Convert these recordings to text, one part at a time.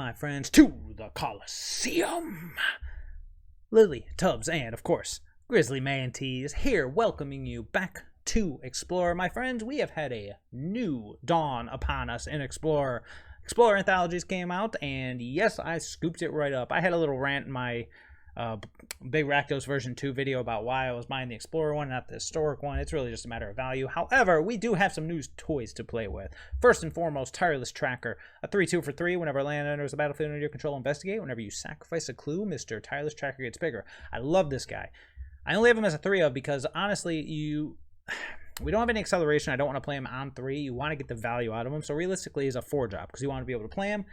my friends, to the Coliseum. Lily, Tubbs, and, of course, GrizzlyMantes here welcoming you back to Explorer. My friends, we have had a new dawn upon us in Explorer. Explorer Anthologies came out, and yes, I scooped it right up. I had a little rant in my Big Rakdos version 2 video about why I was buying the Explorer one, not the historic one. It's really just a matter of value. However, we do have some new toys to play with. First and foremost, Tireless Tracker. A 3-2 for 3. Whenever land enters the battlefield under your control, investigate. Whenever you sacrifice a clue, Mr. Tireless Tracker gets bigger. I love this guy. I only have him as a 3 of because, honestly, we don't have any acceleration. I don't want to play him on 3. You want to get the value out of him. So realistically, he's a 4 drop because you want to be able to play him,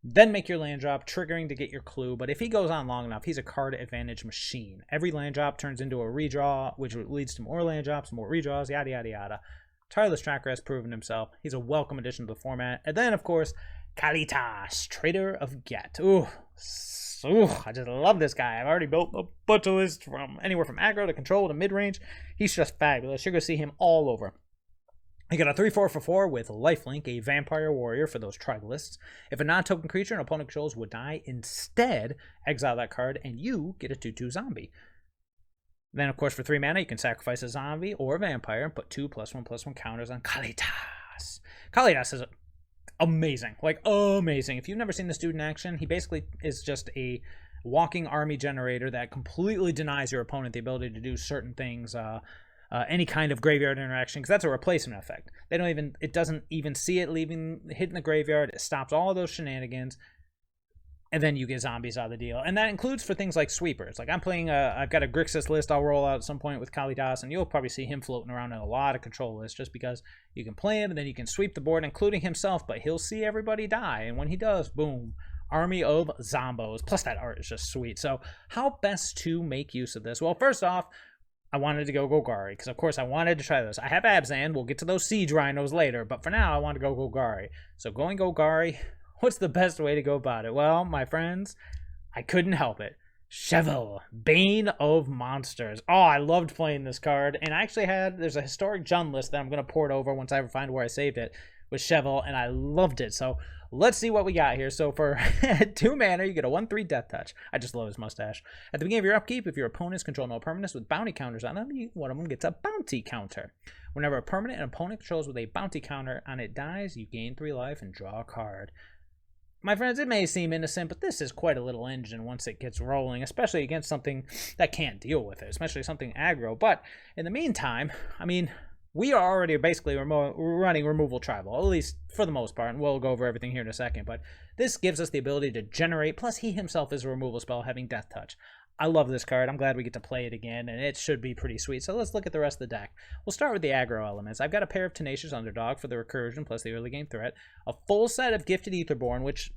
then make your land drop, triggering to get your clue. But if he goes on long enough, he's a card advantage machine. Every land drop turns into a redraw, which leads to more land drops, more redraws, yada, yada, yada. Tireless Tracker has proven himself. He's a welcome addition to the format. And then, of course, Kalitas, Traitor of Ghet. Ooh, I just love this guy. I've already built a bunch of lists from anywhere from aggro to control to mid-range. He's just fabulous. You're going to see him all over. You got a 3-4 for 4 with Lifelink, a Vampire Warrior for those tribalists. If a non-token creature an opponent controls would die, instead exile that card and you get a 2-2 zombie. Then, of course, for 3 mana, you can sacrifice a zombie or a vampire and put 2+1/+1 counters on Kalitas. Kalitas is amazing, like amazing. If you've never seen this dude in action, he basically is just a walking army generator that completely denies your opponent the ability to do certain things, any kind of graveyard interaction, because that's a replacement effect. It doesn't even see it hitting the graveyard. It stops all of those shenanigans, and then you get zombies out of the deal. And that includes for things like sweepers. Like I'm playing, I've got a Grixis list I'll roll out at some point with Kalitas, and you'll probably see him floating around in a lot of control lists just because you can play him, and then you can sweep the board, including himself, but he'll see everybody die, and when he does, boom, army of zombos. Plus that art is just sweet. So how best to make use of this? Well, first off, I wanted to go Golgari, because of course I wanted to try this. I have Abzan, we'll get to those Siege Rhinos later, but for now I want to go Golgari. So going Golgari, what's the best way to go about it? Well, my friends, I couldn't help it. Chevill, Bane of Monsters. Oh, I loved playing this card, and I actually there's a historic Jund list that I'm going to port over once I ever find where I saved it with Chevill, and I loved it. So let's see what we got here. So for 2 mana, you get a 1/3 Death Touch. I just love his mustache. At the beginning of your upkeep, if your opponents control no permanents with bounty counters on them, one of them gets a bounty counter. Whenever a permanent an opponent controls with a bounty counter on it dies, you gain 3 life and draw a card. My friends, it may seem innocent, but this is quite a little engine once it gets rolling, especially against something that can't deal with it, especially something aggro. But in the meantime, I mean, we are already basically running removal tribal, at least for the most part, and we'll go over everything here in a second, but this gives us the ability to generate, plus he himself is a removal spell having Death Touch. I love this card. I'm glad we get to play it again, and it should be pretty sweet. So let's look at the rest of the deck. We'll start with the aggro elements. I've got a pair of Tenacious Underdog for the recursion plus the early game threat, a full set of Gifted Aetherborn, which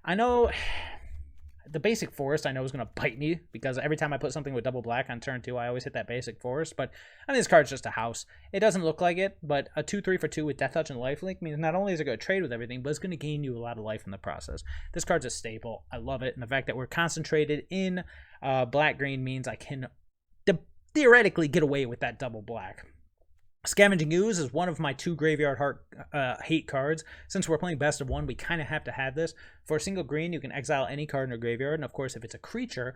I know the basic forest I know is going to bite me because every time I put something with double black on turn 2, I always hit that basic forest. But I mean, this card's just a house. It doesn't look like it, but a 2-3 for 2 with Death Touch and Lifelink means not only is it going to trade with everything, but it's going to gain you a lot of life in the process. This card's a staple. I love it. And the fact that we're concentrated in black-green means I can theoretically get away with that double black. Scavenging Ooze is one of my 2 Graveyard hate cards. Since we're playing best of 1, we kind of have to have this. For a single green, you can exile any card in your graveyard, and of course, if it's a creature,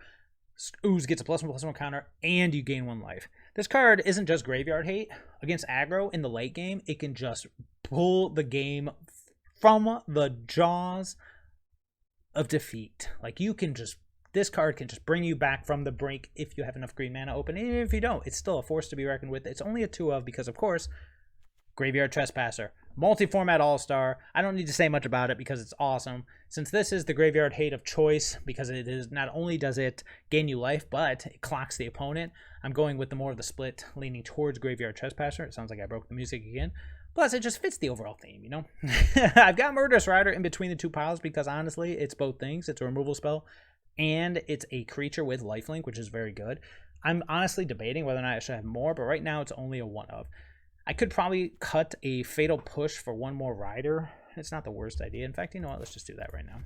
Ooze gets a +1/+1 counter, and you gain 1 life. This card isn't just Graveyard hate. Against aggro in the late game, it can just pull the game from the jaws of defeat. Like, this card can just bring you back from the brink if you have enough green mana open. And even if you don't, it's still a force to be reckoned with. It's only a 2 of because, of course, Graveyard Trespasser. Multi-format all-star. I don't need to say much about it because it's awesome. Since this is the Graveyard hate of choice, because it is not only does it gain you life, but it clocks the opponent, I'm going with the more of the split, leaning towards Graveyard Trespasser. It sounds like I broke the music again. Plus, it just fits the overall theme, you know? I've got Murderous Rider in between the 2 piles because, honestly, it's both things. It's a removal spell, and it's a creature with lifelink, which is very good. I'm honestly debating whether or not I should have more, but right now it's only a 1 of. I could probably cut a Fatal Push for 1 more rider. It's not the worst idea. In fact, you know what? Let's just do that right now.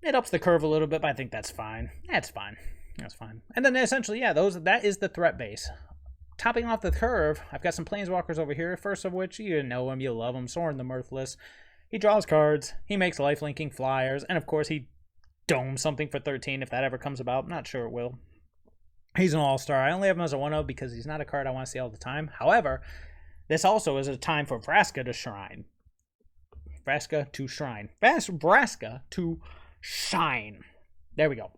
It ups the curve a little bit, but I think that's fine. That's fine. That's fine. And then essentially, yeah, that is the threat base. Topping off the curve, I've got some Planeswalkers over here. First of which, you know him, you love him. Sorin the Mirthless. He draws cards, he makes lifelinking flyers, and of course he domes something for 13 if that ever comes about. I'm not sure it will. He's an all-star. I only have him as a 1-0 because he's not a card I want to see all the time. However, this also is a time for Vraska to shine. Vraska to shrine. Vraska to shine. There we go.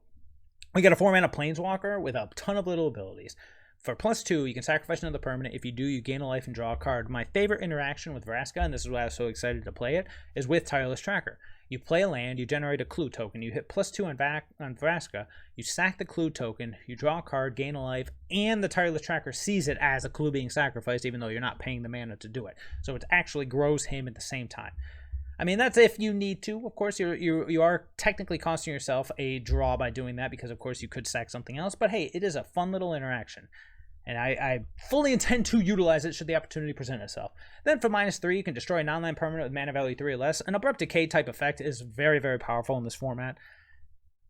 We got a 4-mana Planeswalker with a ton of little abilities. For +2, you can sacrifice another permanent. If you do, you gain a life and draw a card. My favorite interaction with Vraska, and this is why I was so excited to play it, is with Tireless Tracker. You play a land, you generate a clue token, you hit +2 on Vraska, you sack the clue token, you draw a card, gain a life, and the Tireless Tracker sees it as a clue being sacrificed, even though you're not paying the mana to do it. So it actually grows him at the same time. I mean, that's if you need to. Of course, you are technically costing yourself a draw by doing that because, of course, you could sack something else. But, hey, it is a fun little interaction. And I fully intend to utilize it should the opportunity present itself. Then for -3, you can destroy a non-land permanent with mana value 3 or less. An Abrupt Decay type effect is very, very powerful in this format.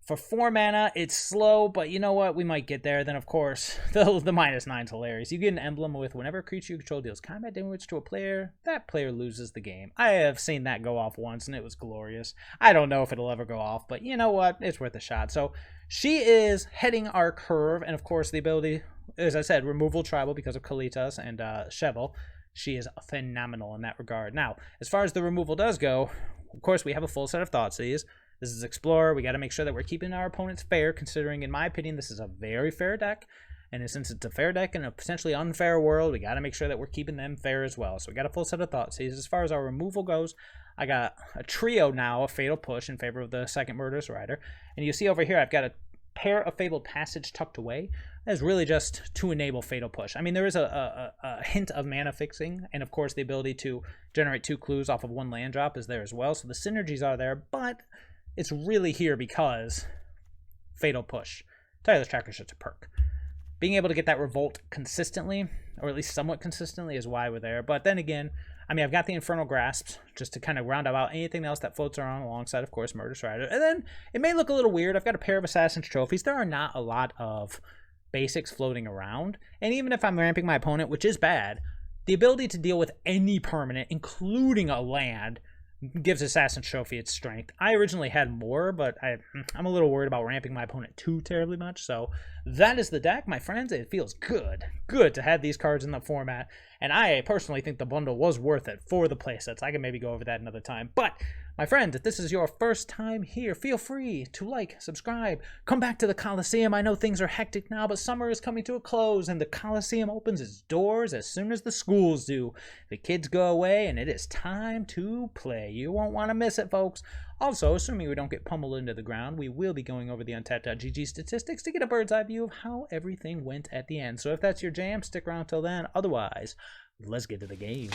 For 4 mana, it's slow, but you know what? We might get there. Then, of course, the -9's hilarious. You get an emblem with whenever a creature you control deals combat damage to a player, that player loses the game. I have seen that go off once, and it was glorious. I don't know if it'll ever go off, but you know what? It's worth a shot. So she is heading our curve, and of course, the ability, as I said, removal tribal because of Kalitas and Chevill. She is phenomenal in that regard. Now, as far as the removal does go, of course, we have a full set of Thoughtseize. This is Explorer. We got to make sure that we're keeping our opponents fair, considering, in my opinion, this is a very fair deck. And since it's a fair deck in a potentially unfair world, we got to make sure that we're keeping them fair as well. So we got a full set of Thoughtseize. As far as our removal goes, I got a trio now of Fatal Push in favor of the second Murderous Rider. And you see over here, I've got a pair of Fabled Passage tucked away. That is really just to enable Fatal Push. I mean, there is a hint of mana fixing, and of course the ability to generate 2 clues off of 1 land drop is there as well. So the synergies are there, but it's really here because Fatal Push. Tireless Tracker is just a perk. Being able to get that Revolt consistently, or at least somewhat consistently, is why we're there. But then again, I mean, I've got the Infernal Grasp just to kind of round out anything else that floats around alongside, of course, Murderous Rider. And then it may look a little weird. I've got a pair of Assassin's Trophies. There are not a lot of basics floating around. And even if I'm ramping my opponent, which is bad, the ability to deal with any permanent, including a land, gives Assassin's Trophy its strength. I originally had more, but I'm a little worried about ramping my opponent too terribly much. So that is the deck, my friends. It feels good to have these cards in the format. And I personally think the bundle was worth it for the playsets. I can maybe go over that another time. But my friends, if this is your first time here, feel free to like, subscribe, come back to the Coliseum. I know things are hectic now, but summer is coming to a close, and the Coliseum opens its doors as soon as the schools do. The kids go away, and it is time to play. You won't want to miss it, folks. Also, assuming we don't get pummeled into the ground, we will be going over the Untapped.gg statistics to get a bird's eye view of how everything went at the end. So if that's your jam, stick around till then. Otherwise, let's get to the game.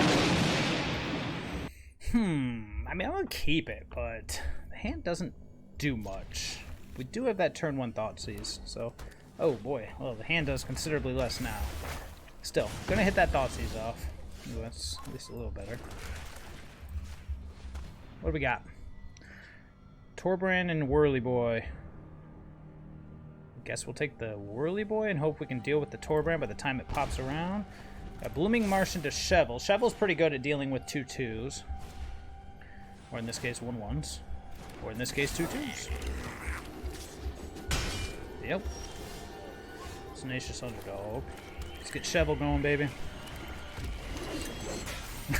I mean, I'm going to keep it, but the hand doesn't do much. We do have that turn 1 Thoughtseize, so... Oh, boy. Well, the hand does considerably less now. Still, going to hit that Thoughtseize off. Ooh, that's at least a little better. What do we got? Torbrand and Whirly Boy. I guess we'll take the Whirly Boy and hope we can deal with the Torbrand by the time it pops around. Got Blooming Marsh into Chevill. Chevill's pretty good at dealing with 2/2s. Or in this case, 1/1s. Or in this case, 2/2s. Yep. Tenacious Underdog. Let's get Chevill going, baby.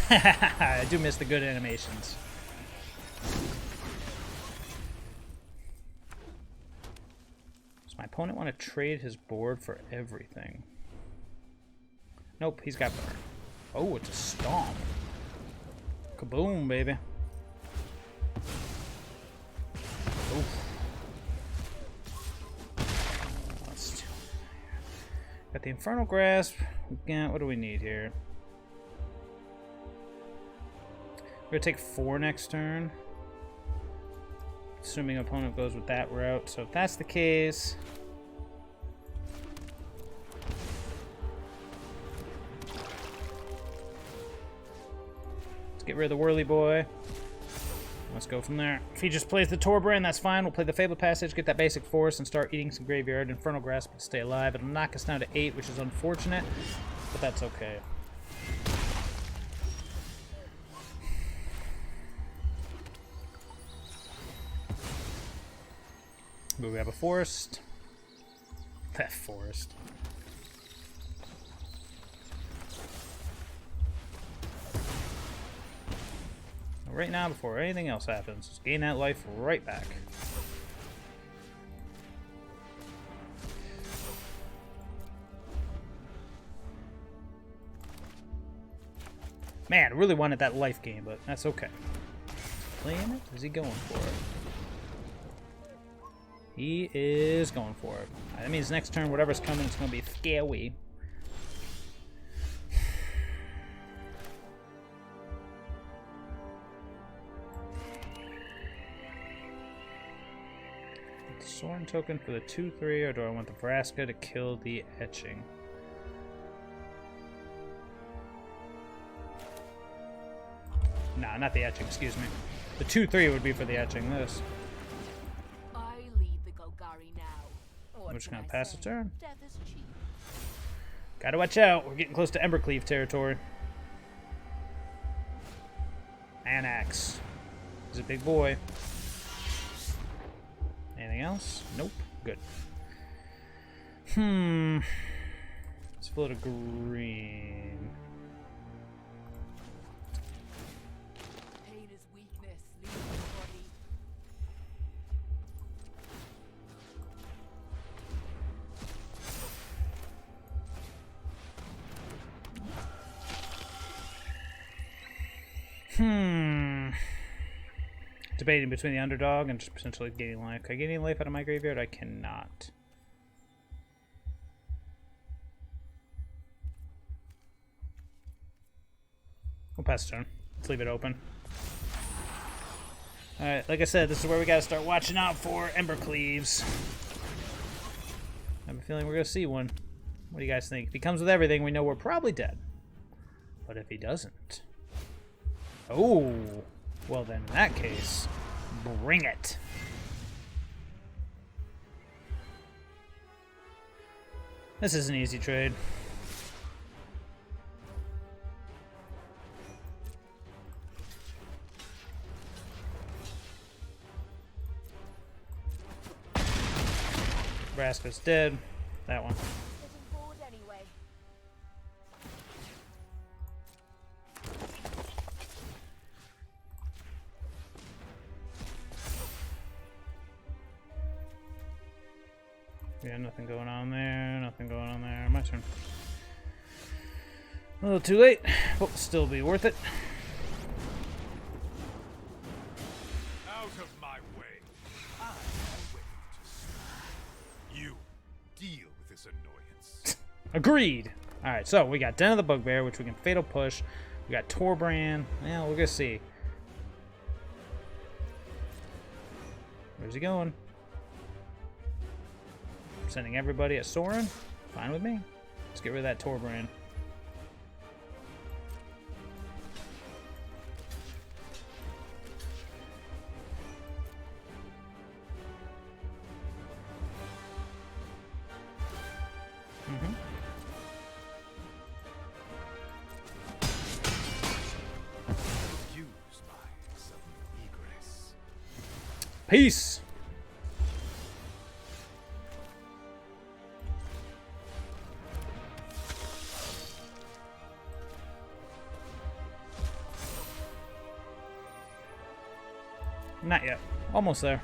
I do miss the good animations. Does my opponent want to trade his board for everything? Nope, he's got burn. Oh, it's a stomp. Kaboom, baby. Oof. Got the Infernal Grasp. Yeah, what do we need here? We're gonna take 4 next turn. Assuming opponent goes with that route. So if that's the case... let's get rid of the Whirly Boy. Let's go from there. If he just plays the Torbrand, that's fine. We'll play the Fabled Passage, get that basic force, and start eating some Graveyard. Infernal Grasp to stay alive. It'll knock us down to 8, which is unfortunate, but that's okay. But we have a forest. That forest. Right now, before anything else happens, just gain that life right back. Man, I really wanted that life gain, but that's okay. Playing it? Is he going for it? He is going for it. That means next turn, whatever's coming, it's going to be scary. Sorin token for the 2/3, or do I want the Vraska to kill the etching? Nah, not the etching, excuse me. The 2/3 would be for the etching. This. I lead the Golgari now. I'm just gonna pass the turn. Death is cheap. Gotta watch out. We're getting close to Embercleave territory. Anax. He's a big boy. Anything else? Nope. Good. Let's float a green. Pain is weakness. Leave the body. Debating between the underdog and just potentially gaining life. Can I get any life out of my graveyard? I cannot. We'll pass the turn. Let's leave it open. Alright, like I said, this is where we gotta start watching out for Embercleaves. I have a feeling we're gonna see one. What do you guys think? If he comes with everything, we know we're probably dead. But if he doesn't... Oh! Well then, in that case, bring it. This is an easy trade. Vraska's dead. That one. Getting bored anyway. Yeah, nothing going on there. Nothing going on there. My turn. A little too late, but will still be worth it. Out of my way. I am waiting to stop. You deal with this annoyance. Agreed. All right, so we got Den of the Bugbear, which we can Fatal Push. We got Torbrand. Yeah, we're gonna see. Where's he going? Sending everybody at Sorin. Fine with me. Let's get rid of that Torbrand. Use my sudden egress. Peace. Not yet. Almost there.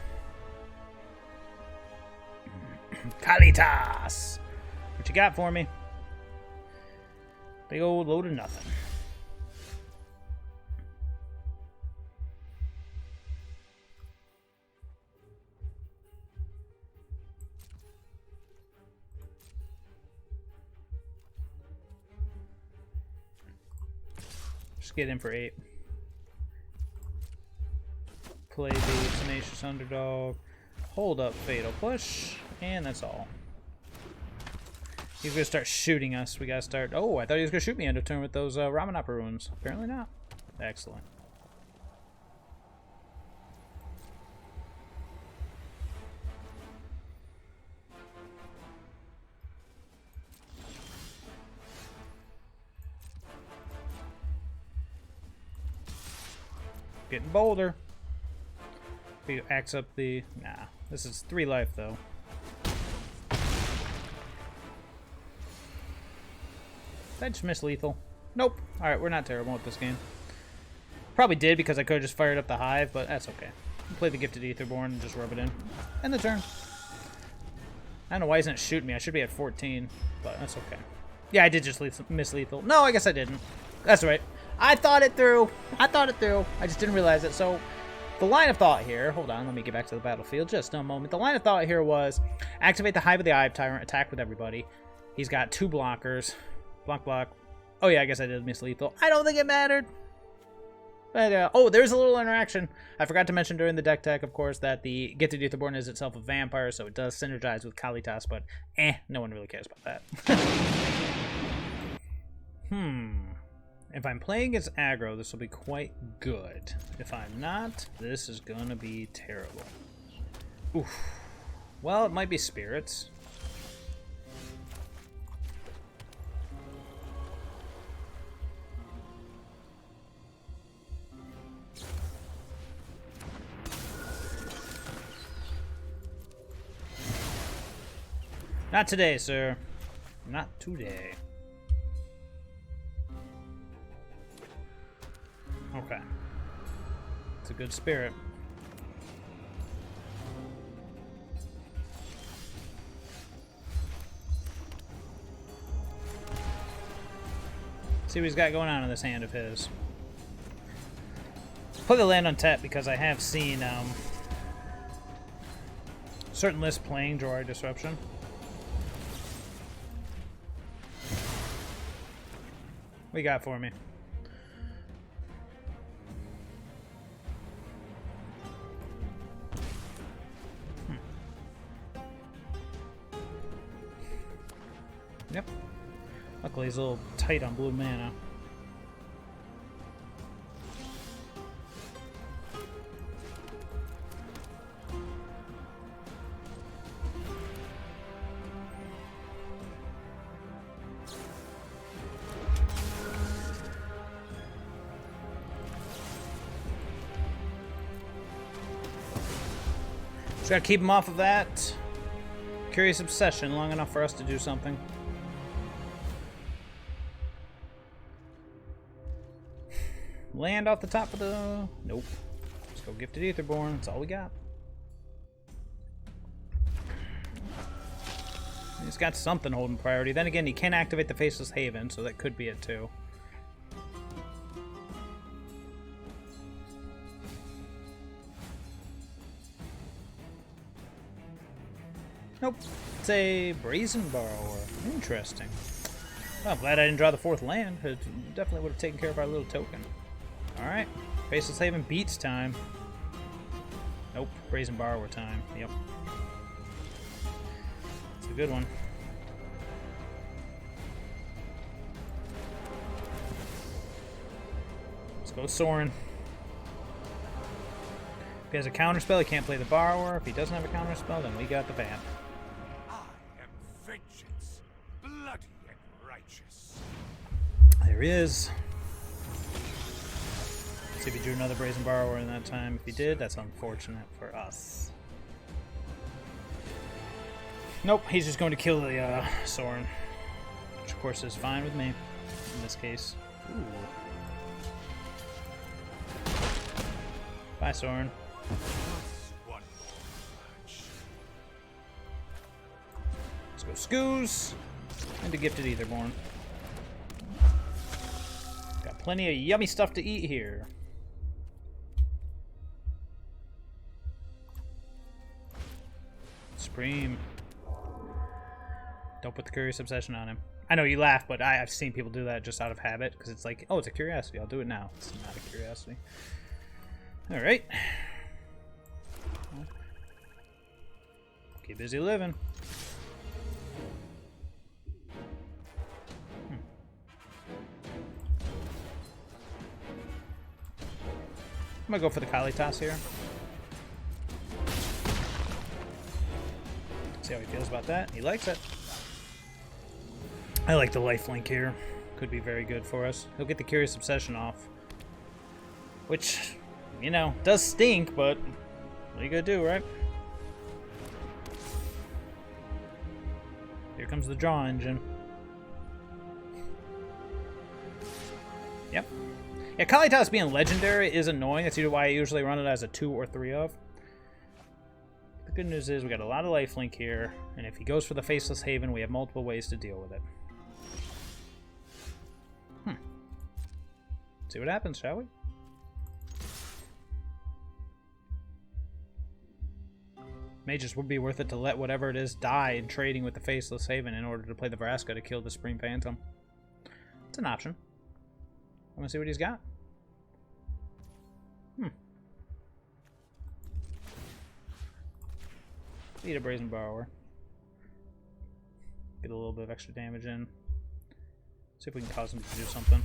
Kalitas! What you got for me? Big old load of nothing. Just get in for 8. Play the Tenacious Underdog, hold up Fatal Push, and that's all. He's gonna start shooting us. We gotta start. Oh, I thought he was gonna shoot me end of turn with those Ramanapa runes. Apparently not. Excellent. Getting bolder. He acts up the... Nah. This is 3 life, though. Did I just miss lethal? Nope. Alright, we're not terrible at this game. Probably did because I could have just fired up the Hive, but that's okay. Play the Gifted Aetherborn and just rub it in. End the turn. I don't know why he's not shooting me. I should be at 14, but that's okay. Yeah, I did just miss lethal. No, I guess I didn't. That's right. I thought it through. I thought it through. I just didn't realize it. So the line of thought here, hold on, let me get back to the battlefield just a moment. The line of thought here was activate the Hive of the Hive Tyrant, attack with everybody. He's got 2 blockers. Block. Oh yeah, I guess I did miss lethal. I don't think it mattered. But, oh, there's a little interaction. I forgot to mention during the deck tech, of course, that the Gifted Aetherborn is itself a vampire, so it does synergize with Kalitas, but no one really cares about that. If I'm playing against aggro, this will be quite good. If I'm not, this is gonna be terrible. Oof. Well, it might be spirits. Not today, sir. Not today. Okay. It's a good spirit. See what he's got going on in this hand of his. Put the land on tap because I have seen certain lists playing Jawari Disruption. What you got for me? Yep. Luckily he's a little tight on blue mana. Just gotta keep him off of that Curious Obsession long enough for us to do something. Land off the top of the... Nope. Let's go Gifted Aetherborn. That's all we got. He's got something holding priority. Then again, he can activate the Faceless Haven, so that could be it too. Nope. It's a Brazen Borrower. Interesting. Well, I'm glad I didn't draw the 4th land. It definitely would have taken care of our little token. Alright. Faceless Haven beats time. Nope. Brazen Borrower time. Yep. It's a good one. Let's go Sorin. If he has a counterspell, he can't play the Borrower. If he doesn't have a counterspell, then we got the Vamp. I am vengeance, bloody and righteous. There he is. See if he drew another Brazen Borrower in that time. If he did, that's unfortunate for us. Nope, he's just going to kill the Sorin. Which of course is fine with me in this case. Ooh. Bye, Sorin. Let's go Scooze. And a Gifted Aetherborn. Got plenty of yummy stuff to eat here. Supreme. Don't put the Curious Obsession on him. I know you laugh, but I've seen people do that just out of habit, because it's like, oh, it's a curiosity, I'll do it now. It's not a curiosity. Alright. Keep busy living. I'm gonna go for the Kalitas here. See how he feels about that. He likes it. I like the lifelink here. Could be very good for us. He'll get the Curious Obsession off. Which, you know, does stink, but What are you gonna do, right? Here comes the draw engine. Yep. Yeah, Kalitas being legendary is annoying. That's usually why I usually run it as a 2 or 3 of. The good news is we got a lot of lifelink here, and if he goes for the Faceless Haven, we have multiple ways to deal with it. See what happens, shall we? May just would be worth it to let whatever it is die in trading with the Faceless Haven in order to play the Vraska to kill the Supreme Phantom. It's an option. I want to see what he's got. Eat a Brazen Borrower. Get a little bit of extra damage in. See if we can cause him to do something.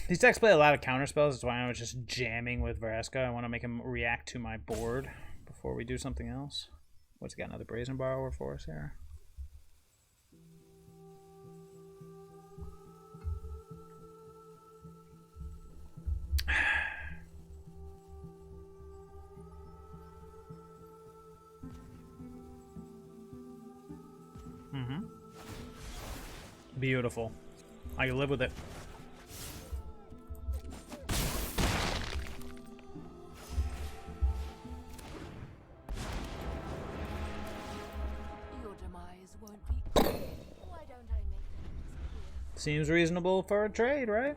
These decks play a lot of counter spells. That's why I was just jamming with Vraska. I want to make him react to my board before we do something else. What's he got? Another Brazen Borrower for us here. Beautiful. I can live with it. Your demise won't be. Why don't I make things Seems reasonable for a trade, right?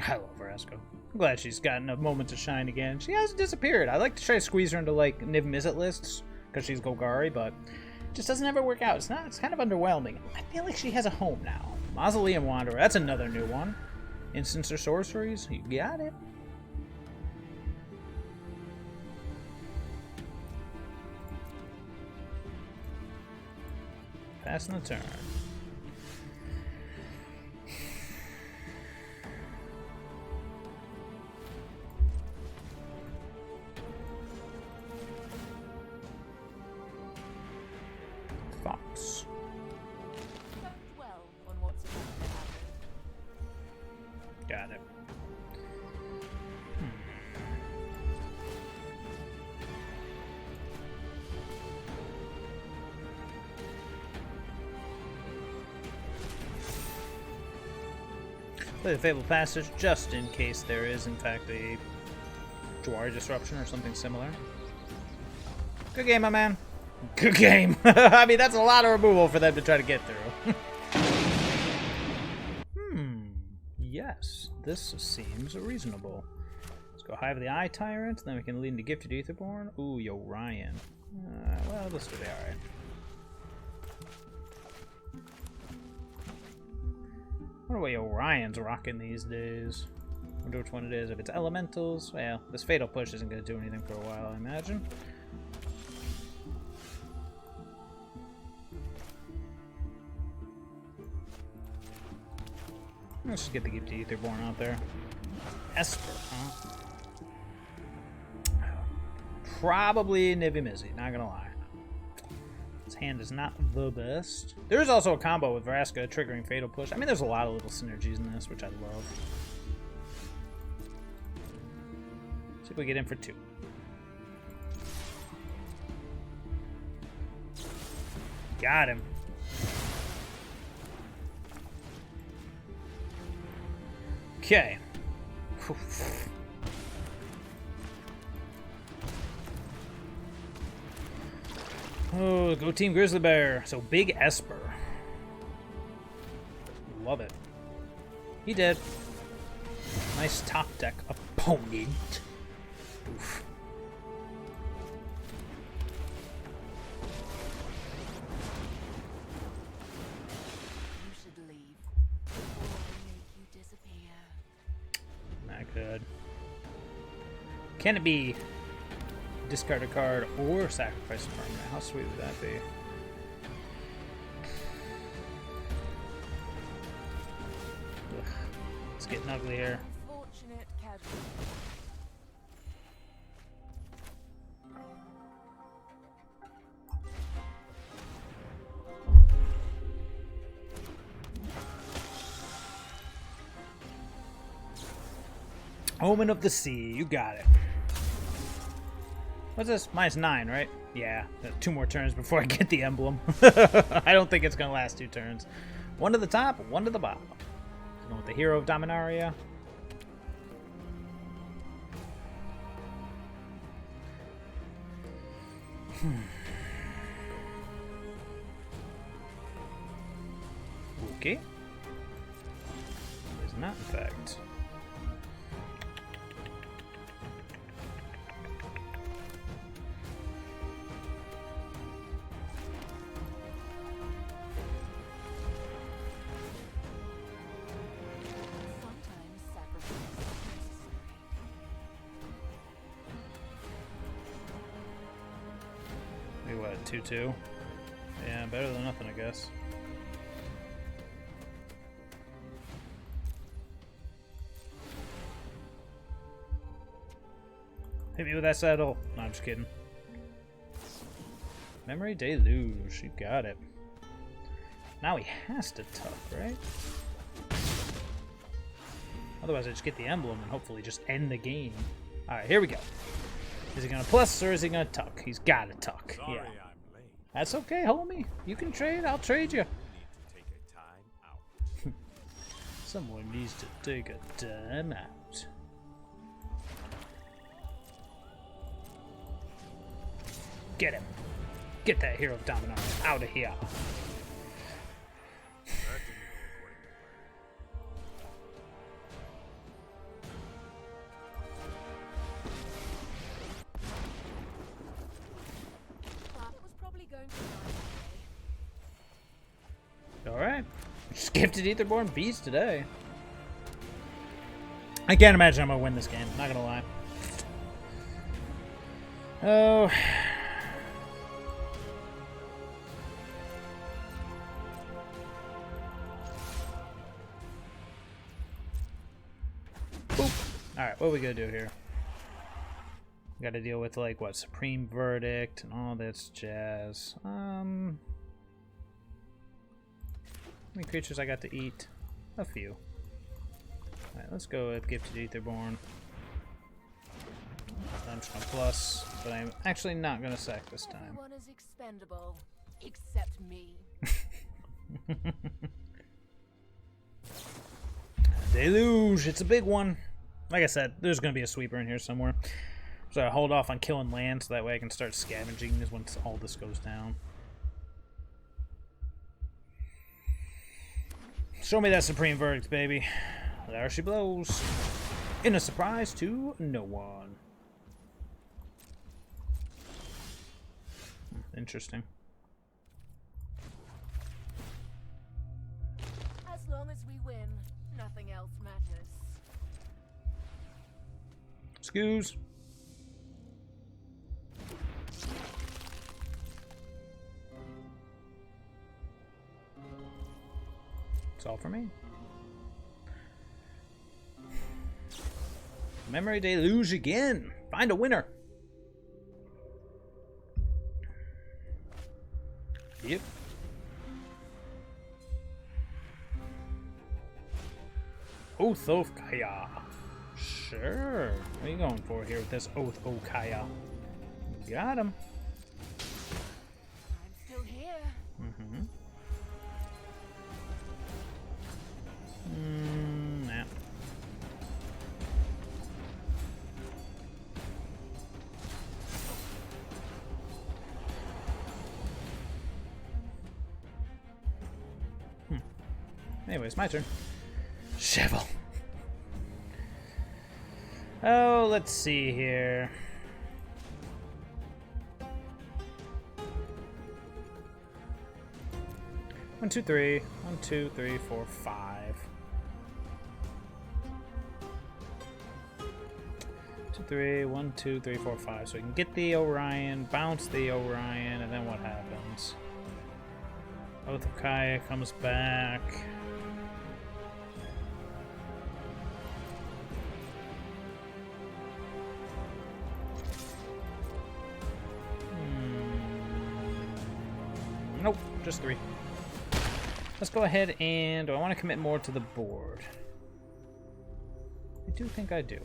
I love Vraska. I'm glad she's gotten a moment to shine again. She hasn't disappeared. I like to try to squeeze her into like Niv Mizzet lists because she's Golgari, but it just doesn't ever work out. It's kind of underwhelming. I feel like she has a home now. Mausoleum Wanderer, that's another new one. Instants or sorceries, you got it. Passing the turn. Thoughts. Reflect well on what's about to happen. Got it. Play the Fabled Passage just in case there is, in fact, a Jwari Disruption or something similar. Good game, my man. Good game. I mean, that's a lot of removal for them to try to get through. Yes, this seems reasonable. Let's go Hive of the Eye Tyrant, then we can lead into Gifted Aetherborn. Ooh, Yorion. Well, this will be alright. I wonder what Orion's rocking these days. Wonder which one it is. If it's elementals, well, this Fatal Push isn't going to do anything for a while, I imagine. Let's just get the Gifted Aetherborn out there. Esper, huh? Probably Niv Mizzet, not gonna lie. His hand is not the best. There's also a combo with Vraska triggering Fatal Push. I mean, there's a lot of little synergies in this, which I love. See if we get in for 2. Got him. Okay. Oh, go Team Grizzly Bear. So big Esper. Love it. He did. Nice top deck opponent. Oof. You should leave. Or make you disappear. Not good. Can it be discard a card or sacrifice a permanent? How sweet would that be? Ugh. It's getting ugly here. Unfortunate casualty. Omen of the Sea, you got it. What's this? -9, right? Yeah, 2 more turns before I get the emblem. I don't think it's going to last 2 turns. 1 to the top, 1 to the bottom. Going with the Hero of Dominaria. Okay. Is not, in fact. Maybe what, 2-2? Yeah, better than nothing, I guess. Hit me with that saddle. No, I'm just kidding. Memory Deluge, you got it. Now he has to tuck, right? Otherwise I just get the emblem and hopefully just end the game. Alright, here we go. Is he gonna plus or is he gonna tuck? He's gotta tuck. Sorry, Yeah. I'm late. That's okay, homie. You can trade, I'll trade you. You need to take a time out. Someone needs to take a time out. Get him. Get that Hero of Dominaria out of here. That didn't go according to That was probably going to die. Alright. Just gifted Etherborn Beast today. I can't imagine I'm gonna win this game, not gonna lie. Oh. Alright, what are we gonna do here? We gotta deal with, like, what, Supreme Verdict and all this jazz. How many creatures I got to eat? A few. Alright, let's go with Gifted Etherborn. I'm just gonna plus, but I'm actually not gonna sack this time. Everyone is expendable, except me. Deluge, it's a big one. Like I said, there's going to be a sweeper in here somewhere. So I hold off on killing land so that way I can start scavenging this once all this goes down. Show me that Supreme Verdict, baby. There she blows. In a surprise to no one. Interesting. As long as we win, nothing else matters. Excuse. That's all for me. Memory Deluge again. Find a winner. Yep. Oath of Kaya. Sure. What are you going for here with this Oath of Kaya? Got him. I'm still here. Nah. Anyways, my turn. Chevill. Oh, let's see here. One, two, three. 1, 2, 3, 4, 5. 2, 3. 1, 2, 3, 4, 5. So we can get the Orion, bounce the Orion, and then what happens? Oath of Kaya comes back. Nope, just 3. Let's go ahead and... do I want to commit more to the board? I do think I do.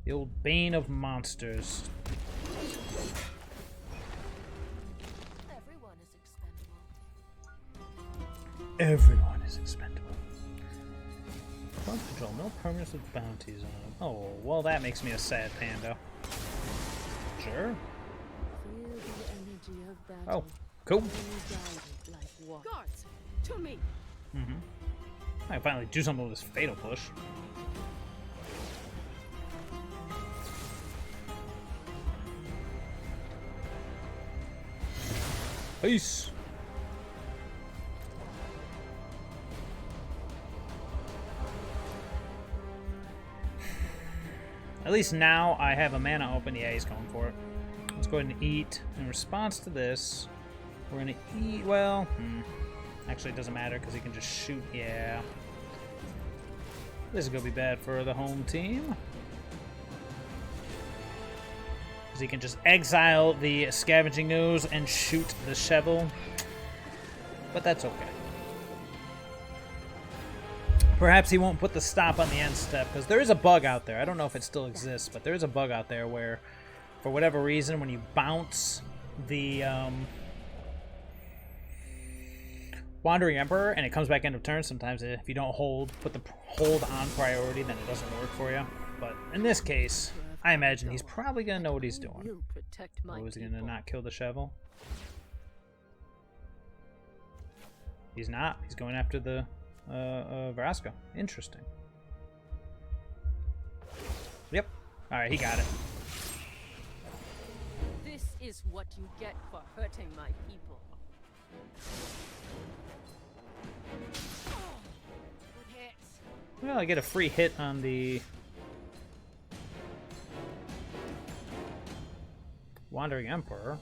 The old Bane of monsters. Everyone is expendable. Everyone is expendable. Club control, no permanents with bounties on them. Oh, well, that makes me a sad panda. Sure. Feel the energy of battle. Oh, cool. Like water. Guards, to me. I can finally do something with this fatal push. Peace. At least now I have a mana open. Yeah, he's going for it. Let's go ahead and eat. In response to this, we're going to eat, well, actually it doesn't matter because he can just shoot. Yeah. This is going to be bad for the home team. Because he can just exile the Scavenging Ooze and shoot the Chevill. But that's okay. Perhaps he won't put the stop on the end step, because there is a bug out there. I don't know if it still exists, but there is a bug out there where, for whatever reason, when you bounce the Wandering Emperor and it comes back end of turn, sometimes if you don't put the hold on priority, then it doesn't work for you. But in this case, I imagine he's probably going to know what he's doing. Oh, is he going to not kill the Chevill? He's not. He's going after the Vraska. Interesting. Yep. Alright, he got it. This is what you get for hurting my people. Good hits. Well, I get a free hit on the Wandering Emperor.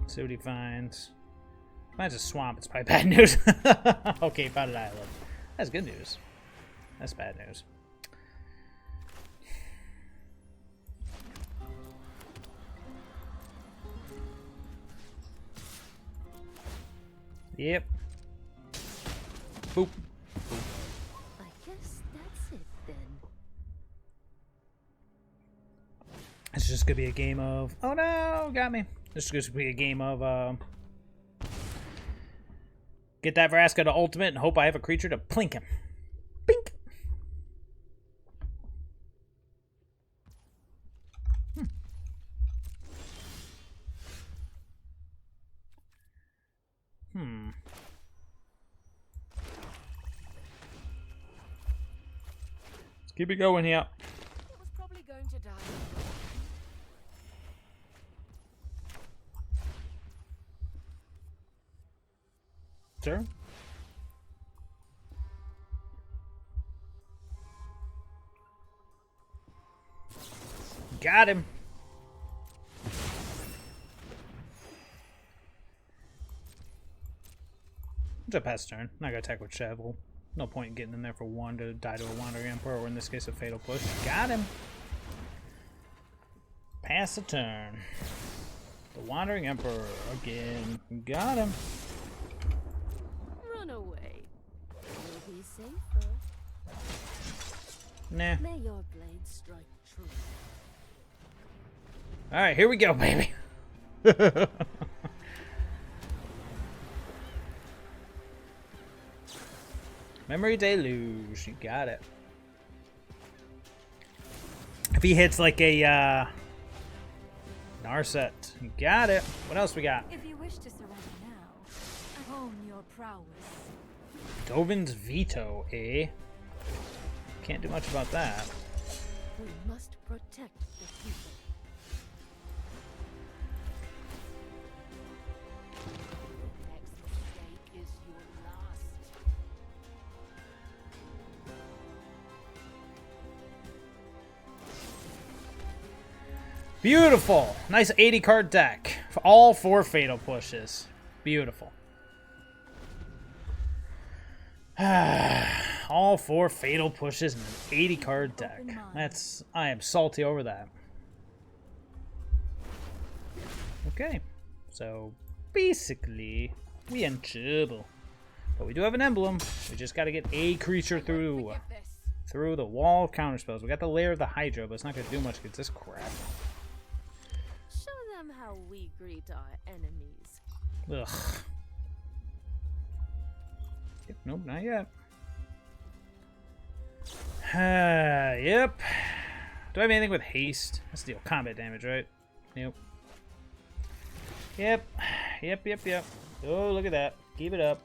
See what he finds. Finds a swamp. It's probably bad news. Okay, found an island. That's good news. That's bad news. Yep. Boop. I guess that's it then. It's just gonna be a game of, oh no, got me. This is going to be a game of get that Vraska to ultimate and hope I have a creature to plink him. Bink. Let's keep it going here. It was probably going to die. Sir? Got him. Just pass turn. Not gonna attack with Chevill. No point in getting in there for one to die to a Wandering Emperor, or in this case a Fatal Push. Got him. Pass the turn. The Wandering Emperor again. Got him. Run away. You'll be safer. Nah. May your blade strike true. Alright, here we go, baby. Memory Deluge. You got it. If he hits like a Narset, you got it. What else we got? If you wish to surrender now, hone your prowess. Dovin's Veto, eh? Can't do much about that. We must protect the people. Next mistake is your last. Beautiful. Nice 80 card deck. For all 4 fatal pushes. Beautiful. All 4 fatal pushes and an 80 card deck. I am salty over that. Okay. So basically we in trouble. But we do have an emblem. We just gotta get a creature through the wall of counterspells. We got the Lair of the Hydra, but it's not gonna do much against this crap. Show them how we greet our enemies. Ugh. Yep, nope, not yet. Yep. Do I have anything with haste? That's deal combat damage, right? Nope. Yep. Yep. Oh, look at that. Keep it up.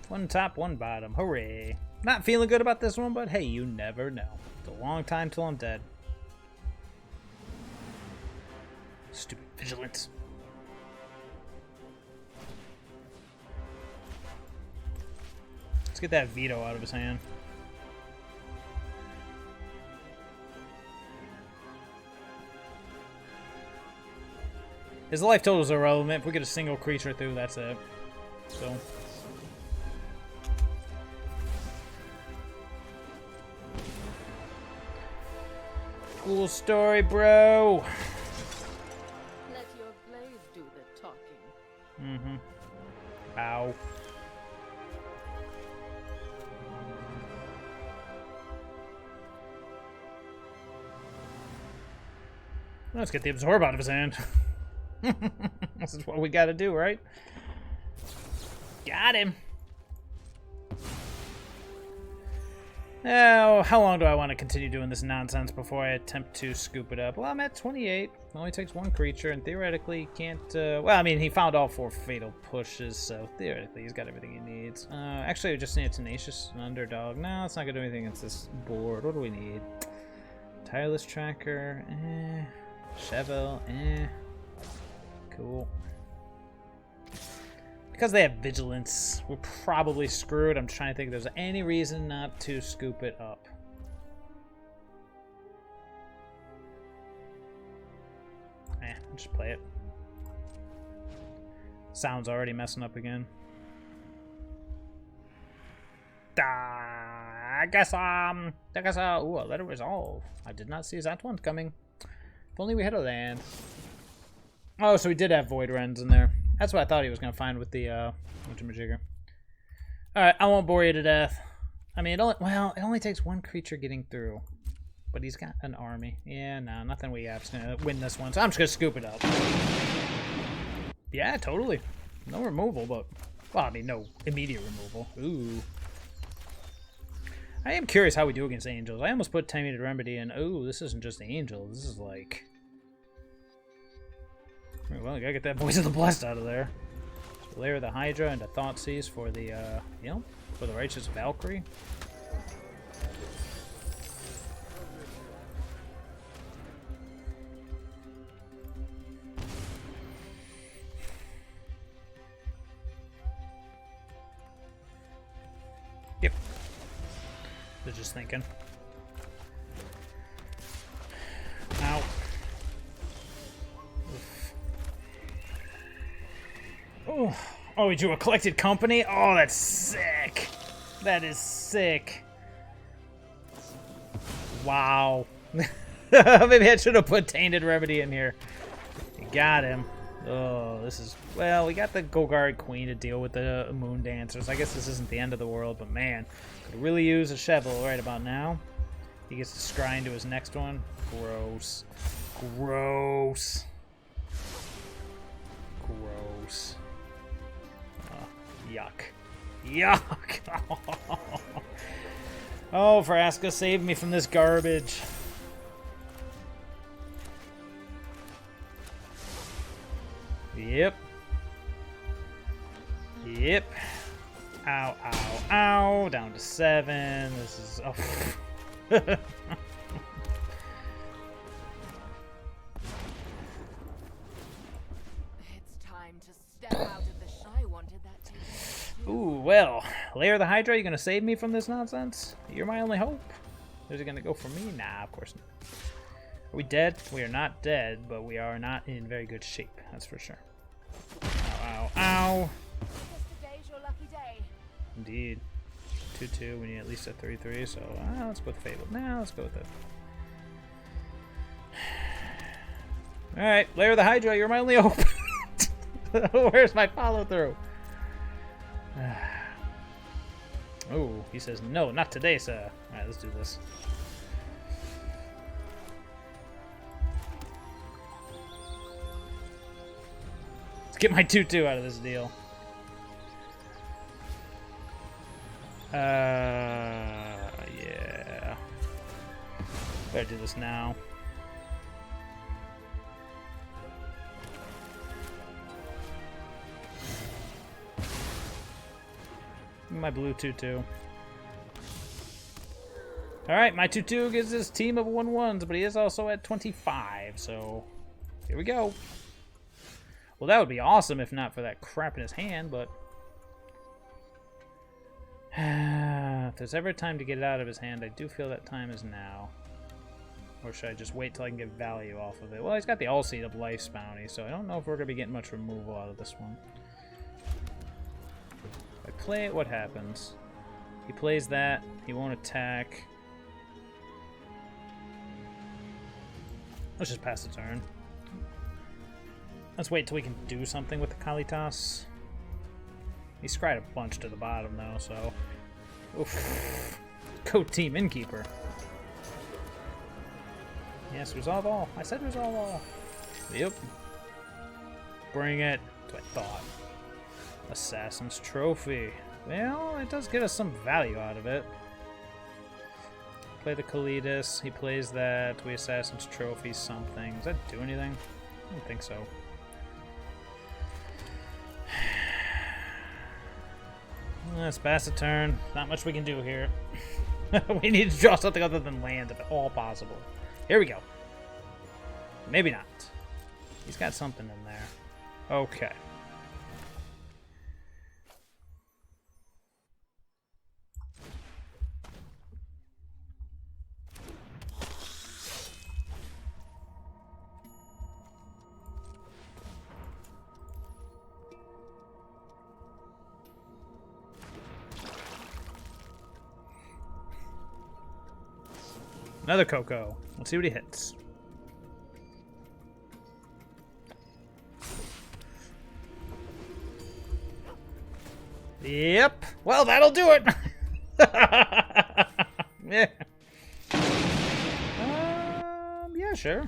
One top, one bottom. Hooray. Not feeling good about this one, but hey, you never know. It's a long time till I'm dead. Stupid vigilance. Let's get that veto out of his hand. His life total is irrelevant. If we get a single creature through, that's it. So. Cool story, bro. Let your blade do the talking. Mm-hmm. Ow. Let's get the absorb out of his hand. This is what we gotta do, right? Got him. Now, how long do I want to continue doing this nonsense before I attempt to scoop it up? Well, I'm at 28. It only takes 1 creature, and theoretically he can't... well, I mean, he found all 4 fatal pushes, so theoretically he's got everything he needs. Actually, we just need a Tenacious Underdog. No, it's not going to do anything against this board. What do we need? Tireless Tracker. Chevill. Cool. Because they have vigilance, we're probably screwed. I'm trying to think if there's any reason not to scoop it up. I'll just play it. Sound's already messing up again. I guess, ooh, a letter resolve. I did not see that one coming. If only we had a land. Oh, so we did have Void Rends in there. That's what I thought he was going to find with the Majigger. Alright, I won't bore you to death. I mean, it only takes 1 creature getting through. But he's got an army. Yeah, no, nothing we have is going to win this one. So I'm just going to scoop it up. Yeah, totally. No removal, but... Well, I mean, no immediate removal. Ooh. I am curious how we do against Angels. I almost put Tainted Remedy in. Ooh, this isn't just Angel. This is like... Well, I gotta get that Voice of the Blessed out of there. So Lair of the Hydra into Thoughtseize for the, for the Righteous Valkyrie. Yep. I was just thinking. Ow. Oh, we drew a Collected Company? Oh, that's sick. That is sick. Wow. Maybe I should have put Tainted Remedy in here. You got him. Oh, this is... Well, we got the Golgari Queen to deal with the Moon Dancers. I guess this isn't the end of the world, but man, could really use a Chevill right about now. He gets to scry into his next one. Gross. Gross. Gross. Yuck. Yuck! Oh, Vraska, save me from this garbage. Yep. Yep. Ow, ow, ow. Down to 7. This is... Oh. It's time to step out of the... I wanted that to... Ooh, well, Lair the Hydra, you gonna save me from this nonsense? You're my only hope. Is it gonna go for me? Nah, of course not. Are we dead? We are not dead, but we are not in very good shape. That's for sure. Ow, ow, ow. Yesterday's your lucky day. Indeed. 2-2, we need at least a 3-3, so let's go with Fabled. Now let's go with it. Alright, Lair the Hydra, you're my only hope. Where's my follow through? Oh, he says, no, not today, sir. Alright, let's do this. Let's get my 2-2 out of this deal. Yeah. Better do this now. My blue 2-2. Alright, my 2-2 gives his team of 1-1s, but he is also at 25, so here we go. Well, that would be awesome if not for that crap in his hand, but if there's ever time to get it out of his hand, I do feel that time is now. Or should I just wait till I can get value off of it? Well, he's got the All-Seed of Life's bounty, so I don't know if we're going to be getting much removal out of this one. If I play it, what happens? He plays that, he won't attack. Let's just pass the turn. Let's wait till we can do something with the Kalitas. He scryed a bunch to the bottom, though, so... Oof. Go Team Innkeeper. Yes, resolve all. I said resolve all. Yep. Bring it. That's what I thought. Assassin's Trophy. Well, it does get us some value out of it. Play the Kalitas. He plays that. We Assassin's Trophy something. Does that do anything? I don't think so. Let's pass a turn. Not much we can do here. We need to draw something other than land if at all possible. Here we go. Maybe not. He's got something in there. Okay. Another CoCo. Let's see what he hits. Yep. Well, that'll do it. Yeah. Yeah, sure. I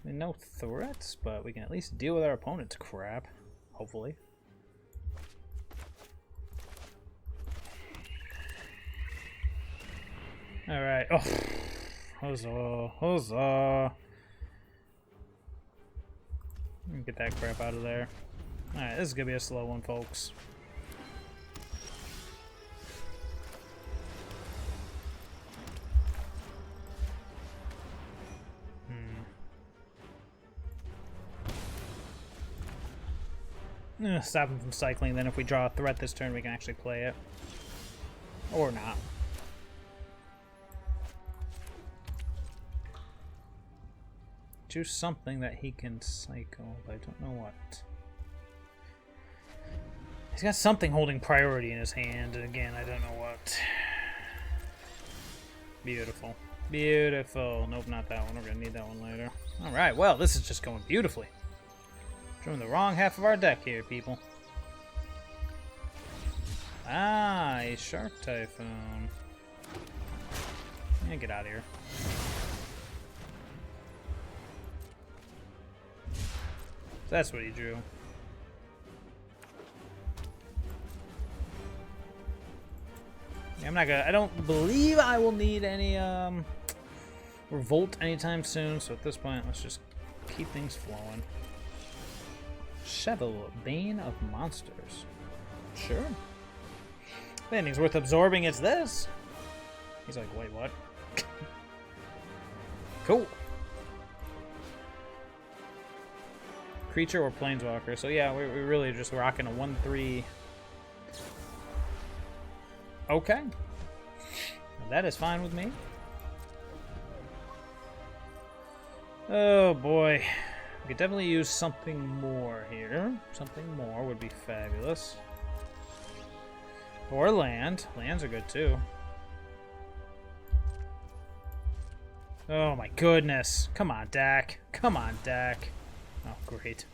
mean, no threats, but we can at least deal with our opponent's crap. Hopefully. All right. Oh. Huzzah, huzzah. Get that crap out of there. Alright, this is gonna be a slow one, folks. Stop him from cycling, then if we draw a threat this turn, we can actually play it. Or not. Choose something that he can cycle, but I don't know what. He's got something holding priority in his hand, and again, I don't know what. Beautiful. Beautiful. Nope, not that one. We're gonna need that one later. Alright, well, this is just going beautifully. Drawing the wrong half of our deck here, people. Ah, a Shark Typhoon. Yeah, get out of here. That's what he drew. Yeah, I'm not gonna. I don't believe I will need any revolt anytime soon. So at this point, let's just keep things flowing. Chevill, Bane of Monsters. Sure. If anything's worth absorbing, it's this. He's like, wait, what? Cool. Creature or planeswalker. So yeah, we're really just rocking a 1/3 Okay. That is fine with me. Oh boy. We could definitely use something more here. Something more would be fabulous. Or land. Lands are good too. Oh my goodness. Come on, Dak. Come on, Dak. Oh, great.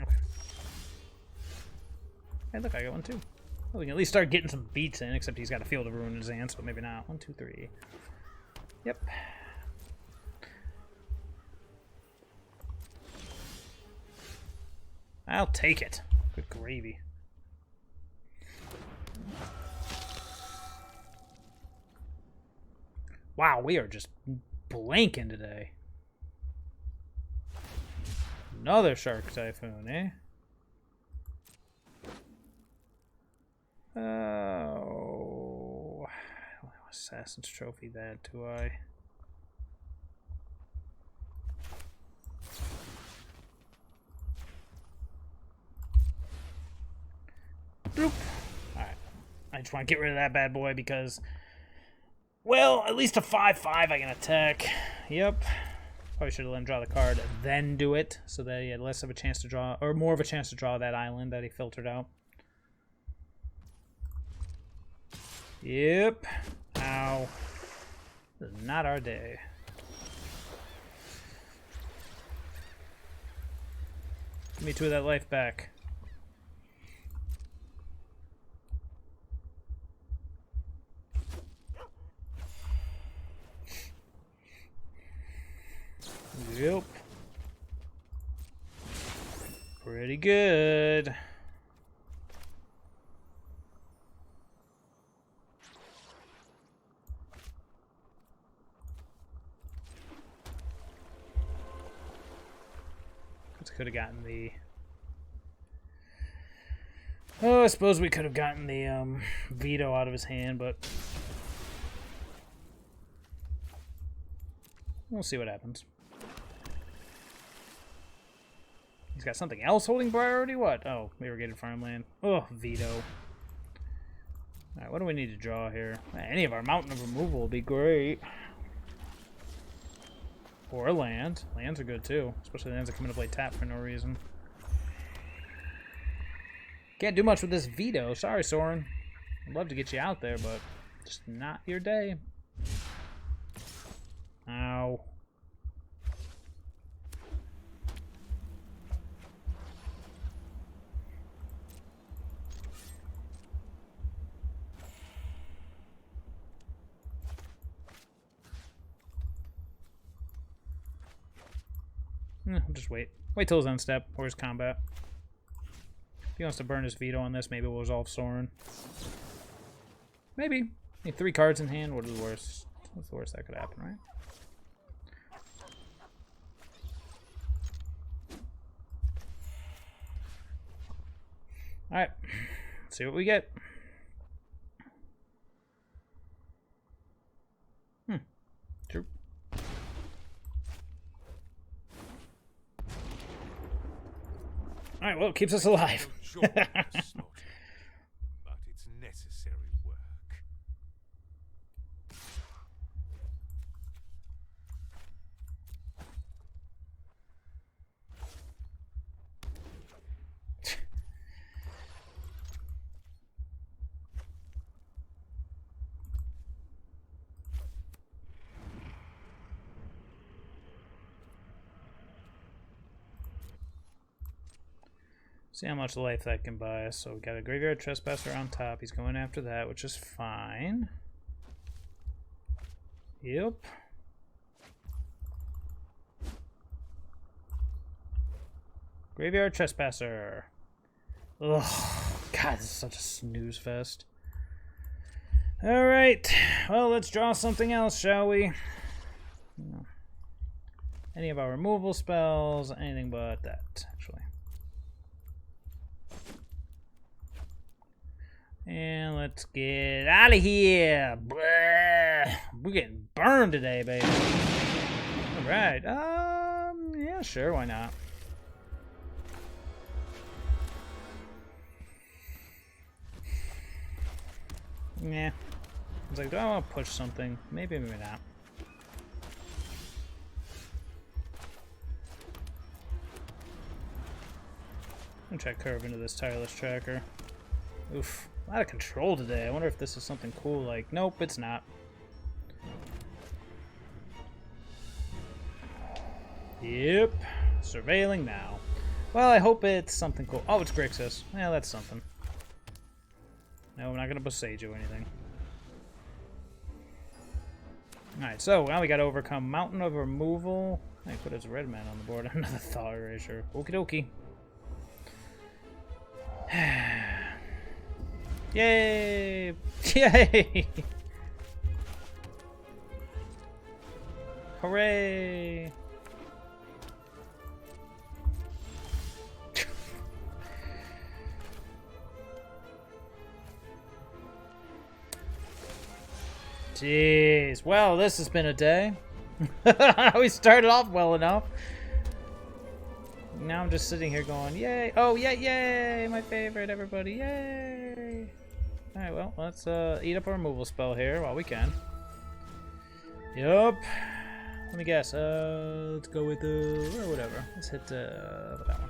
Okay. Hey, look, I got one too. Well, we can at least start getting some beats in, except he's got a Field of Ruin in his hand, so maybe not. 1, 2, 3. Yep. I'll take it. Good gravy. Wow, we are just blanking today. Another Shark Typhoon, eh? Oh, I don't have Assassin's Trophy that, do I? Bloop. Alright. I just want to get rid of that bad boy because, well, at least a 5/5 I can attack. Yep. Probably should have let him draw the card, then do it, so that he had less of a chance to draw, or more of a chance to draw that island that he filtered out. Yep. Ow. This is not our day. Give me 2 of that life back. Yep. Pretty good. Could have gotten the... Oh, I suppose we could have gotten the veto out of his hand, but we'll see what happens. He's got something else holding priority? What? Oh, irrigated farmland. Oh, veto. Alright, what do we need to draw here? Any of our mountain of removal would be great. Or a land. Lands are good too, especially lands that come into play tap for no reason. Can't do much with this veto. Sorry, Sorin. I'd love to get you out there, but just not your day. Ow. I'll just wait. Wait till his end step or his combat. If he wants to burn his veto on this, maybe we'll resolve Sorin. Maybe. Need 3 cards in hand. What is the worst? What's the worst that could happen, right? Alright. Let's see what we get. True. Alright, well, it keeps us alive. Sure, but it's necessary work. See how much life that can buy us. So we got a Graveyard Trespasser on top. He's going after that, which is fine. Yep. Graveyard Trespasser. Ugh. God, this is such a snooze fest. Alright. Well, let's draw something else, shall we? No. Any of our removal spells, anything but that, actually. And let's get out of here. Blah. We're getting burned today, baby. All right. Yeah, sure. Why not? Yeah. I was like, do I want to push something? Maybe, maybe not. I'm gonna try curve into this Tireless Tracker. Oof. A lot of control today. I wonder if this is something cool like... Nope, it's not. Yep. Surveilling now. Well, I hope it's something cool. Oh, it's Grixis. Yeah, that's something. No, I'm not gonna Passage or anything. Alright, so now we gotta overcome Mountain of Removal. I put his red man on the board. Another Thought Erasure. Okie dokie. Yay! Yay! Hooray! Jeez. Well, this has been a day. We started off well enough. Now I'm just sitting here going, yay! Oh, yeah, yay! My favorite, everybody, yay! Alright, well, let's eat up a removal spell here while we can. Yup. Let me guess. Let's go with or whatever. Let's hit that one.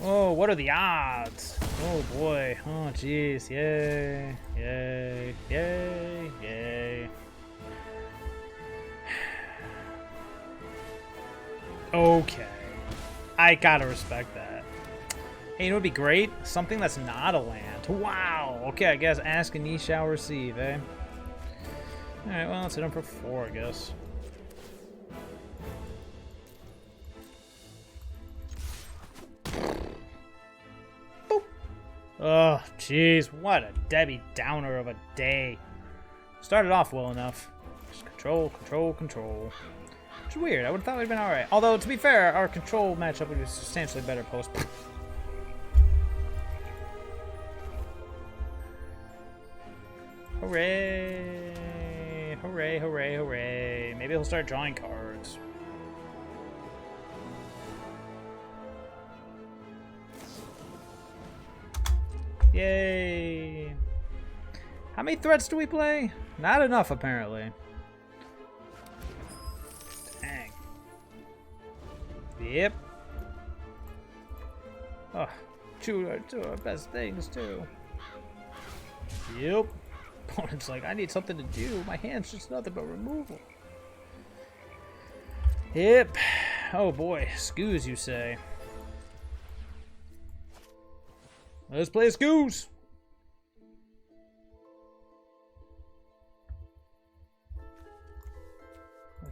Oh, what are the odds? Oh boy. Oh jeez. Yay. Yay. Yay. Yay. Okay. I gotta respect that. Hey, you know what would be great? Something that's not a land. Wow. Okay, I guess ask and ye shall receive, eh? Alright, well, let's hit him for 4, I guess. Boop. Oh, jeez. What a Debbie Downer of a day. Started off well enough. Just control, control, control. Which is weird. I would have thought we'd been alright. Although, to be fair, our control matchup would be substantially better post. Hooray! Hooray, hooray, hooray. Maybe he'll start drawing cards. Yay! How many threats do we play? Not enough, apparently. Dang. Yep. Oh, two are our best things, too. Yep. Opponent's like, I need something to do. My hand's just nothing but removal. Yep. Oh boy. Scoos, you say. Let's play Scoos.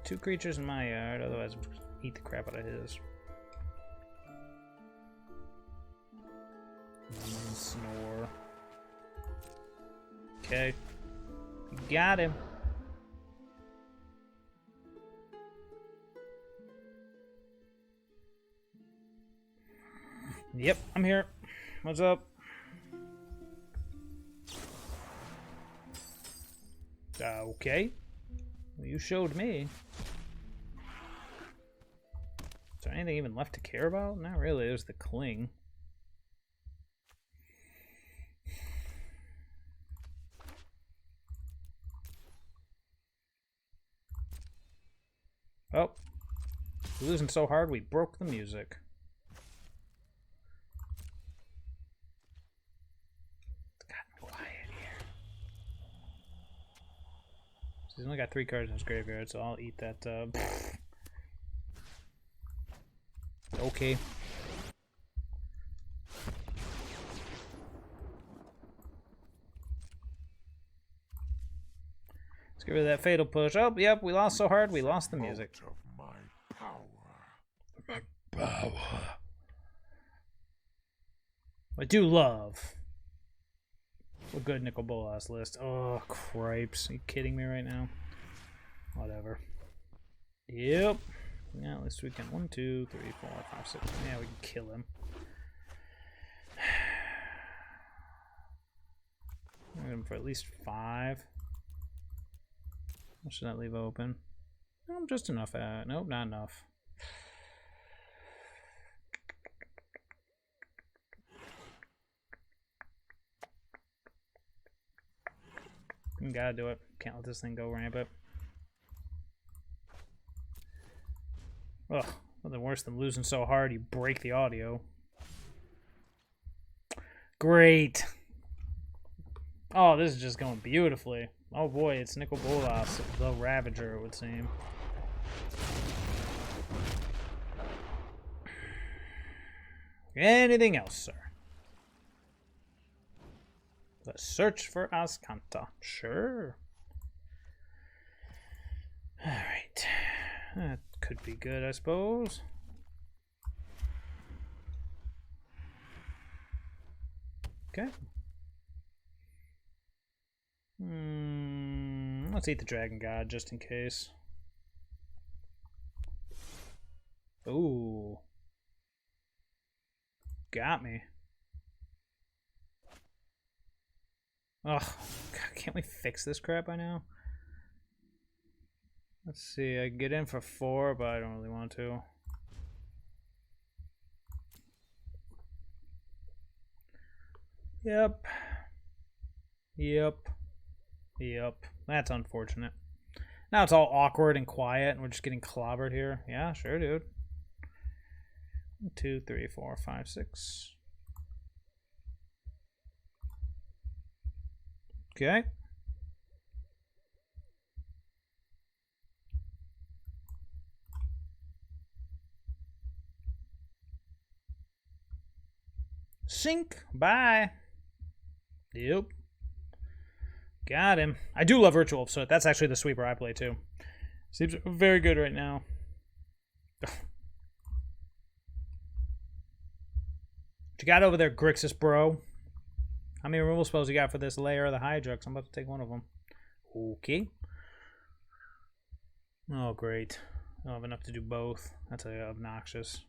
2 creatures in my yard, otherwise I'm just gonna eat the crap out of his. Snore. Okay. Got him. Yep, I'm here. What's up? Okay. Well, you showed me. Is there anything even left to care about? Not really. There's the cling. Oh. We're losing so hard we broke the music. It's gotten quiet here. So he's only got 3 cards in his graveyard, so I'll eat that. Okay. Let's get rid of that fatal push. Oh, yep, we lost so hard we lost the music. Of my power. My power. I do love a good Nicol Bolas list. Oh, cripes. Are you kidding me right now? Whatever. Yep. Yeah, at least we can. 1, 2, 3, 4, 5, 6. Yeah, we can kill him. I'm him for at least 5. What should that leave open? Nope, just enough. Nope, not enough. Gotta do it. Can't let this thing go rampant. Ugh, nothing worse than losing so hard you break the audio. Great. Oh, this is just going beautifully. Oh boy, it's Nicol Bolas, the Ravager, it would seem. Anything else, sir? Let's search for Azcanta. Sure. Alright. That could be good, I suppose. Okay. Let's eat the Dragon God just in case. Ooh. Got me. Oh, God, can't we fix this crap by now? Let's see, I can get in for 4, but I don't really want to. Yep. That's unfortunate. Now it's all awkward and quiet, and we're just getting clobbered here. Yeah, sure, dude. 1, 2, 3, 4, 5, 6. Okay. Sink. Bye. Yep. Got him. I do love Ritual, so that's actually the sweeper I play too. Seems very good right now. What you got over there, Grixis, bro? How many removal spells you got for this layer of the Hydra? 'Cause I'm about to take one of them. Okay. Oh, great. I don't have enough to do both. That's obnoxious.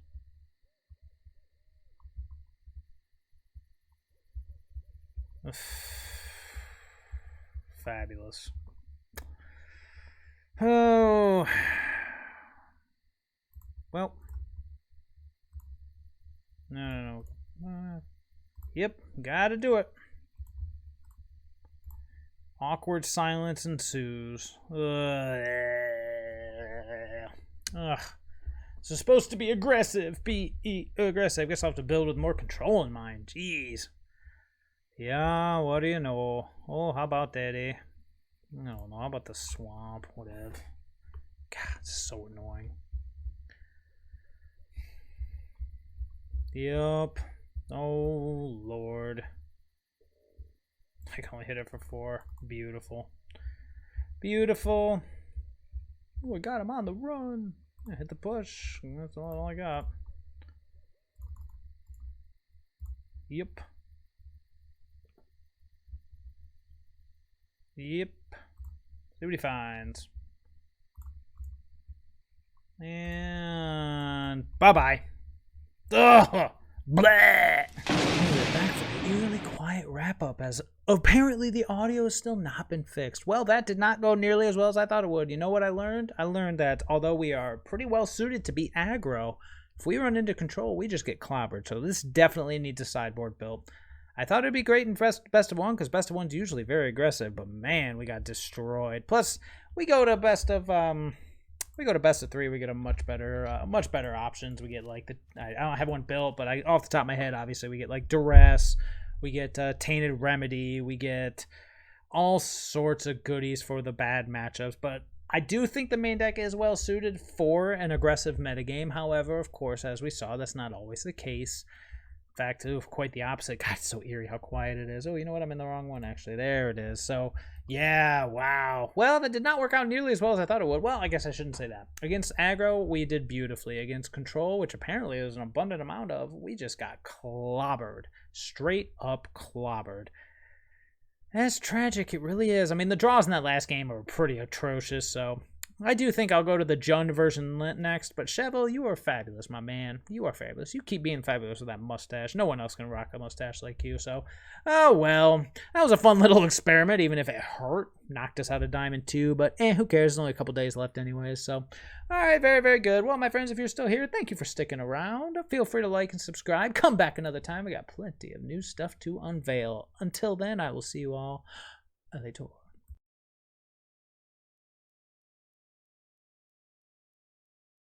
Fabulous. Oh. Well. No. Yep, gotta do it. Awkward silence ensues. Ugh. This is supposed to be aggressive. Be aggressive. I guess I'll have to build with more control in mind. Jeez. Yeah, what do you know? Oh, how about that, eh? I don't know. How about the swamp? Whatever. God, it's so annoying. Yup. Oh, Lord. I can only hit it for 4. Beautiful. Beautiful. Oh, I got him on the run. I hit the push. That's all I got. Yep. Yep. See what he finds. And bye-bye. Ugh! Blah! We're back for the eerily quiet wrap-up as apparently the audio has still not been fixed. Well, that did not go nearly as well as I thought it would. You know what I learned? I learned that although we are pretty well suited to be aggro, if we run into control, we just get clobbered. So this definitely needs a sideboard build. I thought it'd be great in best of 1 because best of 1's usually very aggressive, but man, we got destroyed. Plus, we go to best of 3. We get a much better options. We get like I don't have one built, but off the top of my head, obviously we get like Duress, we get Tainted Remedy, we get all sorts of goodies for the bad matchups. But I do think the main deck is well suited for an aggressive metagame. However, of course, as we saw, that's not always the case. In fact, quite the opposite. God, it's so eerie how quiet it is. Oh, you know what? I'm in the wrong one, actually. There it is. So, yeah, wow. Well, that did not work out nearly as well as I thought it would. Well, I guess I shouldn't say that. Against aggro, we did beautifully. Against control, which apparently there's an abundant amount of, we just got clobbered. Straight up clobbered. That's tragic. It really is. I mean, the draws in that last game were pretty atrocious, so I do think I'll go to the Jund version next, but Chevill, you are fabulous, my man. You are fabulous. You keep being fabulous with that mustache. No one else can rock a mustache like you, so. Oh, well. That was a fun little experiment, even if it hurt. Knocked us out of Diamond 2, but who cares? There's only a couple days left anyways, so. Alright, very, very good. Well, my friends, if you're still here, thank you for sticking around. Feel free to like and subscribe. Come back another time. We got plenty of new stuff to unveil. Until then, I will see you all later.